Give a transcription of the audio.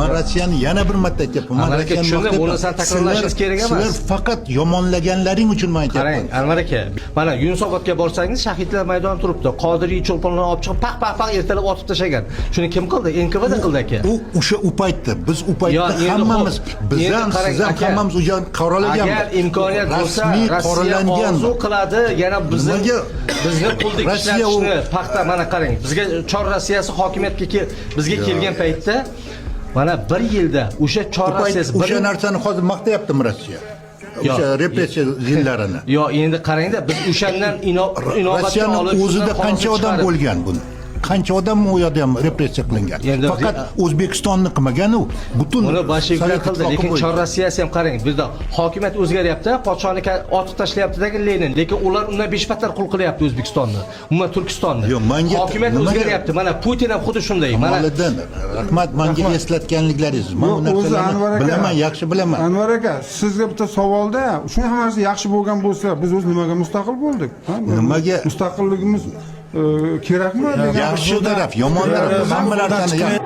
Men Rossiyani yana bir marta aytyapman. Anvar aka, tushundim, buni san takrorlashingiz kerak emas. Sizlar faqat yomonlaganlaring uchun men aytyapman. Qarang, Anvar aka, mana Yunusobodga borsangiz, shahidlar maydoni turibdi. Qodiriy cho'lponlarni olib chiqib, paq ertalab otib tashlagan. Shuni kim qildi? NKVD qildi aka. U o'sha paytda biz hammamiz, biz ham siz ham hammamiz u yerni qoralagan. Agar imkoniyat bo'lsa, Rossiya orzu qiladi, yana bizni qo'lda ishlatishni, paxta mana qarang, bizga Chor Rossiyasi hokimiyatga bizga kelgan paytda mana 1 yilda o'sha Chor Rossiyasi o'sha narsani hozir maqtayaptimi Rossiya? O'sha repressiya yillarini. Yo'q, endi qarangda, biz o'shandan inobatga olib o'zida qancha odam bo'lgan buni? Qancha odam u yerda ham repressiya qilingan. Faqat O'zbekistonni qilmagan u, butun uni bolsheviklar qildi, lekin Chor Rossiyasi ham qarang, bizda hokimiyat o'zgaryapti, podshoni otib tashlayapti-dagi Lenin, lekin ular undan 5 batar qul qilyapti O'zbekistonni, umuman Turkistonni. Hokimiyat o'zgaryapti. Mana Putin ham xuddi shunday. Mana rahmat menga eslatganliklaringiz. Men bu narsalarni bilaman, yaxshi bilaman. Anvar aka, sizga bitta savolda, shunday hammasi yaxshi bo'lgan bo'lsa, biz o'z nimaga mustaqil bo'ldik? Nimaga mustaqilligimiz kerakmi? Yaxshi taraf, yomon taraf, hamma narsani